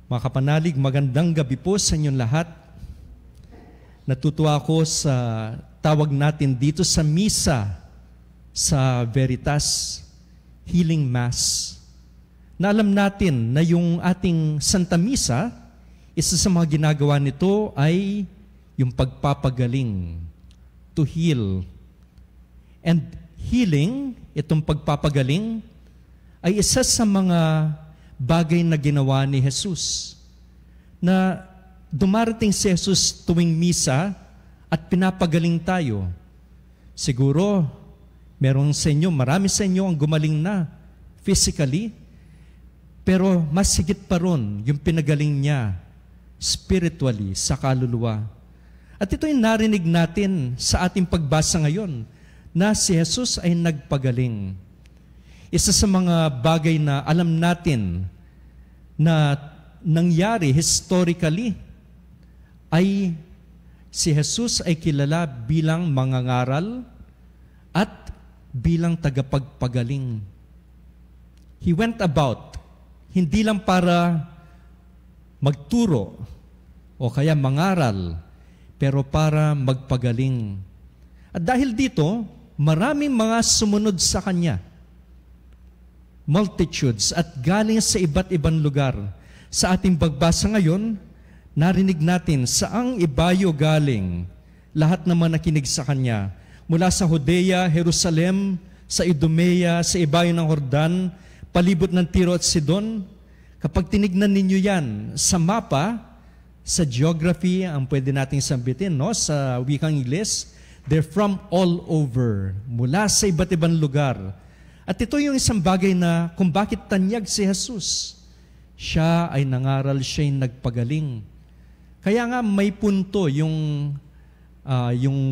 Mga kapanalig, magandang gabi po sa inyong lahat. Natutuwa ako sa tawag natin dito sa misa sa Veritas Healing Mass. Na alam natin na yung ating Santa Misa, isa sa mga ginagawa nito ay yung pagpapagaling, to heal. And healing, itong pagpapagaling, ay isa sa mga bagay na ginawa ni Jesus. Na dumarating si Jesus tuwing misa at pinapagaling tayo. Siguro, marami sa inyo ang gumaling na physically, pero mas higit pa ron yung pinagaling niya spiritually sa kaluluwa. At ito yung narinig natin sa ating pagbasa ngayon, na si Jesus ay nagpagaling. Isa sa mga bagay na alam natin na nangyari historically ay si Jesus ay kilala bilang mangangaral at bilang tagapagpagaling. He went about, hindi lang para magturo o kaya mangaral, pero para magpagaling. At dahil dito, maraming mga sumunod sa Kanya. Multitudes at galing sa iba't ibang lugar. Sa ating pagbasa ngayon, narinig natin saang ibayo galing lahat naman nakinig sa Kanya. Mula sa Judea, Jerusalem, sa Idumea, sa ibayo ng Jordan, palibot ng Tiro at Sidon. Kapag tinignan ninyo yan sa mapa, sa geography, ang pwede nating sambitin, no? Sa wikang Ingles, they're from all over, mula sa iba't ibang lugar. At ito yung isang bagay na kung bakit tanyag si Jesus. Siya ay nangaral, siya ay nagpagaling. Kaya nga may punto yung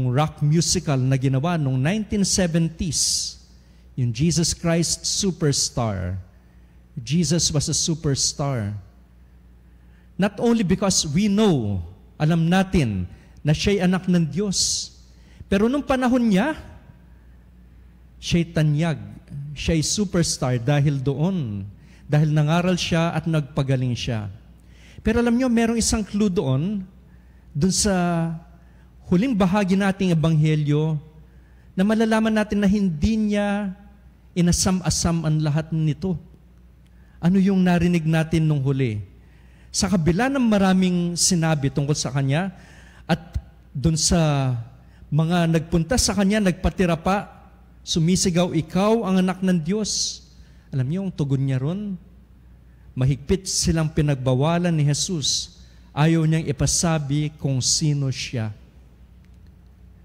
rock musical na ginawa noong 1970s, yung Jesus Christ Superstar. Jesus was a superstar. Not only because we know, alam natin, na siya'y anak ng Diyos. Pero nung panahon niya, siya'y tanyag. Siya'y superstar dahil doon. Dahil nangaral siya at nagpagaling siya. Pero alam niyo, merong isang clue doon sa huling bahagi nating ebanghelyo, na malalaman natin na hindi niya inasam-asam ang lahat nito. Ano yung narinig natin nung huli? Sa kabila ng maraming sinabi tungkol sa Kanya, at doon sa mga nagpunta sa Kanya, nagpatira pa, sumisigaw, ikaw ang anak ng Diyos. Alam niyo, ang tugon niya ron, mahigpit silang pinagbawalan ni Jesus. Ayaw niyang ipasabi kung sino siya.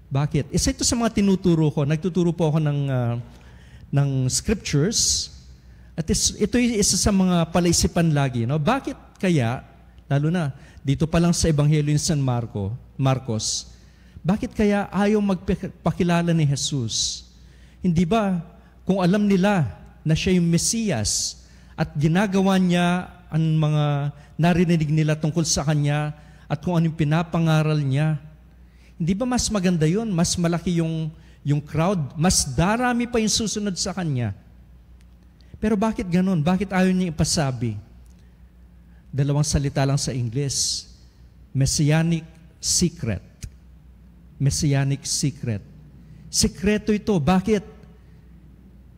Bakit? Isa ito sa mga tinuturo ko. Nagtuturo po ako ng scriptures. At ito isa sa mga palaisipan lagi. No? Bakit kaya, lalo na dito pa lang sa Ebanghelyo ni San Marcos, bakit kaya ayaw magpakilala ni Jesus? Hindi ba kung alam nila na siya yung Mesiyas at ginagawa niya ang mga narinig nila tungkol sa Kanya at kung anong pinapangaral niya, hindi ba mas maganda yun? Mas malaki yung crowd, mas darami pa yung susunod sa Kanya. Pero bakit ganun? Bakit ayaw niya ipasabi? Dalawang salita lang sa English. Messianic secret. Messianic secret. Sekreto ito. Bakit?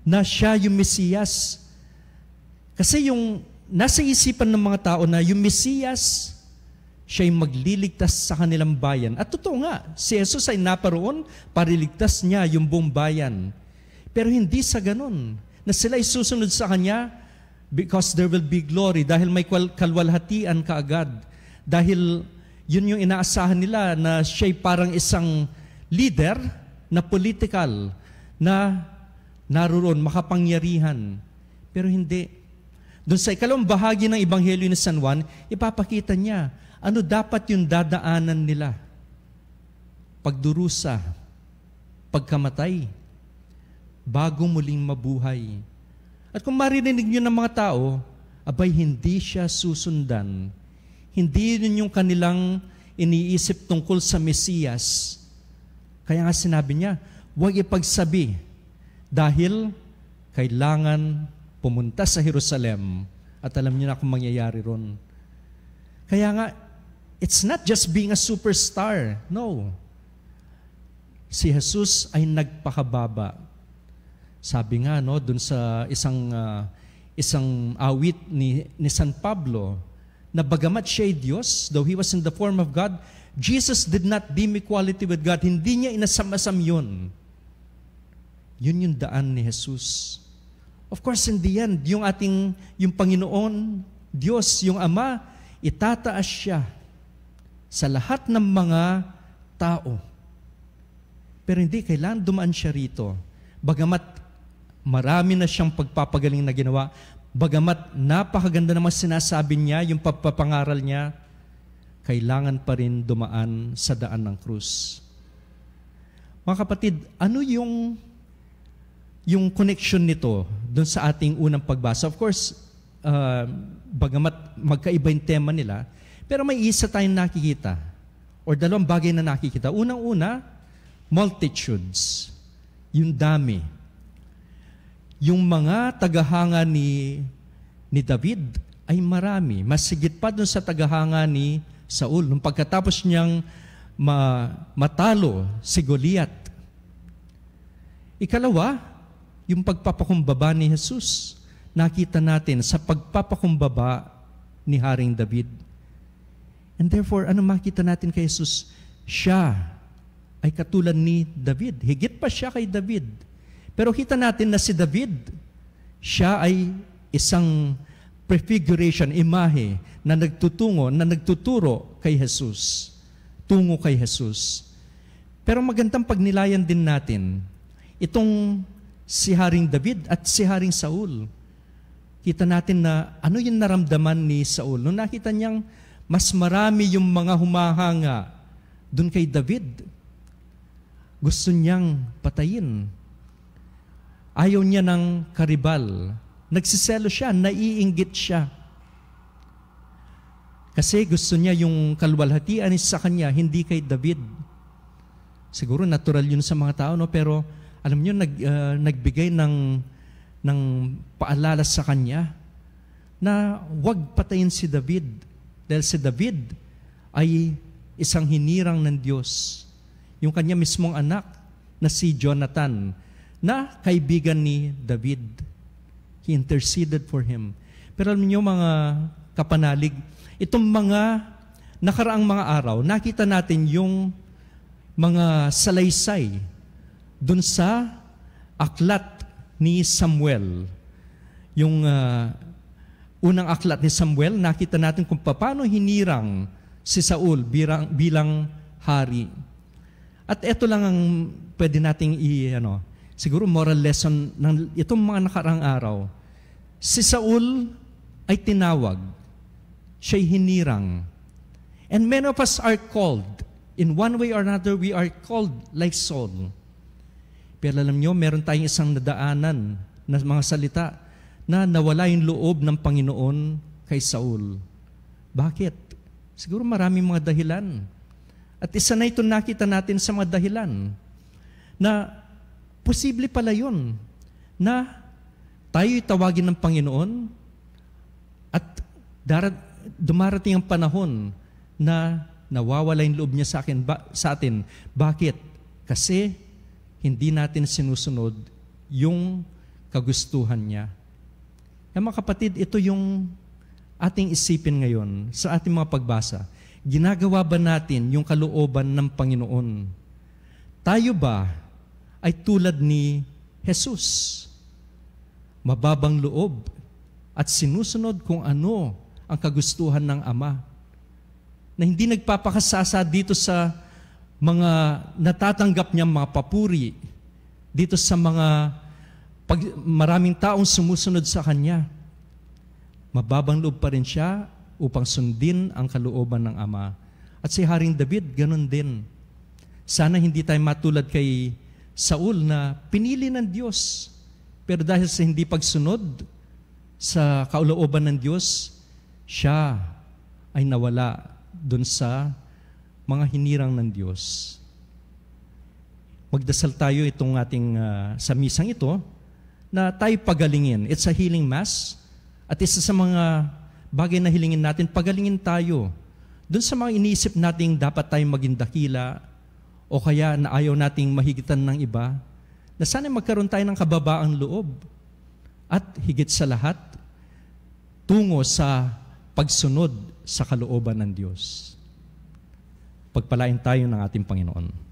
Na siya yung Mesiyas. Kasi yung nasa isipan ng mga tao na yung Mesiyas, siya yung magliligtas sa kanilang bayan. At totoo nga, si Jesus ay naparoon para iligtas niya yung buong bayan. Pero hindi sa ganun, na sila ay susunod sa Kanya because there will be glory, dahil may kalwalhatian kaagad. Dahil yun yung inaasahan nila na siya'y parang isang leader na political, na naroon, makapangyarihan. Pero hindi. Doon sa ikalawang bahagi ng Ebanghelyo ni San Juan, ipapakita niya ano dapat yung dadaanan nila. Pagdurusa, pagkamatay, bago muling mabuhay. At kung marinig nyo ng mga tao, abay hindi siya susundan. Hindi yun yung kanilang iniisip tungkol sa Mesiyas. Kaya nga sinabi niya, huwag ipagsabi dahil kailangan pumunta sa Jerusalem at alam niyo na kung mangyayari ron. Kaya nga, it's not just being a superstar. No. Si Jesus ay nagpakababa. Sabi nga, no, dun sa isang awit ni San Pablo, na bagamat siya'y Diyos, though He was in the form of God, Jesus did not deem equality with God. Hindi niya inasam-asam yun. Yun yung daan ni Jesus. Of course, in the end, yung Panginoon, Diyos, yung Ama, itataas siya sa lahat ng mga tao. Pero hindi, kailangan dumaan siya rito. Bagamat marami na siyang pagpapagaling na ginawa, bagamat napakaganda naman sinasabi niya, yung pagpapangaral niya, kailangan pa rin dumaan sa daan ng krus. Mga kapatid, ano yung connection nito doon sa ating unang pagbasa? Of course, bagamat magkaiba yung tema nila, pero may isa tayong nakikita, or dalawang bagay na nakikita. Unang-una, multitudes, yung dami. Yung mga tagahanga ni David ay marami. Mas sigit pa doon sa tagahanga ni Saul. Nung pagkatapos niyang matalo si Goliath. Ikalawa, yung pagpapakumbaba ni Jesus. Nakita natin sa pagpapakumbaba ni Haring David. And therefore, ano makita natin kay Jesus? Siya ay katulad ni David. Higit pa siya kay David. Pero kita natin na si David, siya ay isang prefiguration, imahe na nagtuturo kay Jesus. Tungo kay Jesus. Pero magandang pagnilayan din natin itong si Haring David at si Haring Saul. Kita natin na ano yung naramdaman ni Saul. Nung nakita niyang mas marami yung mga humahanga dun kay David, gusto niyang patayin. Ayaw niya ng karibal. Nagsiselo siya, naiinggit siya. Kasi gusto niya yung kalwalhatian sa kanya, hindi kay David. Siguro natural yun sa mga tao, no? Pero alam niyo, nagbigay ng paalala sa kanya na huwag patayin si David. Dahil si David ay isang hinirang ng Diyos. Yung kanya mismong anak na si Jonathan, na kaibigan ni David. He interceded for him. Pero alam niyo mga kapanalig, itong mga nakaraang mga araw, nakita natin yung mga salaysay dun sa aklat ni Samuel. Yung unang aklat ni Samuel, nakita natin kung paano hinirang si Saul bilang hari. At ito lang ang pwede nating siguro moral lesson ng itong mga nakaraang araw. Si Saul ay tinawag. Siya'y hinirang. And many of us are called. In one way or another, we are called like Saul. Pero alam nyo, meron tayong isang nadaanan na mga salita na nawala yung loob ng Panginoon kay Saul. Bakit? Siguro maraming mga dahilan. At isa na ito nakita natin sa mga dahilan na posible pala yun na tayo'y tawagin ng Panginoon at dumarating ang panahon na nawawala yung loob niya sa atin. Bakit? Kasi hindi natin sinusunod yung kagustuhan niya. Mga kapatid, ito yung ating isipin ngayon sa ating mga pagbasa. Ginagawa ba natin yung kalooban ng Panginoon? Tayo ba ay tulad ni Jesus? Mababang loob at sinusunod kung ano ang kagustuhan ng Ama. Na hindi nagpapakasasa dito sa mga natatanggap niyang mga papuri, dito sa maraming taong sumusunod sa Kanya. Mababang loob pa rin siya upang sundin ang kalooban ng Ama. At si Haring David, ganun din. Sana hindi tayo matulad kay Saul na pinili ng Diyos. Pero dahil sa hindi pagsunod sa kalooban ng Diyos, siya ay nawala dun sa mga hinirang ng Diyos. Magdasal tayo itong ating sa misang ito na tayo pagalingin. It's a healing mass. At isa sa mga bagay na hilingin natin, pagalingin tayo. Doon sa mga iniisip nating dapat tayong maging dakila o kaya na ayaw nating mahigitan ng iba, na sana magkaroon tayo ng kababaang loob. At higit sa lahat, tungo sa pagsunod sa kalooban ng Diyos. Pagpalain tayo ng ating Panginoon.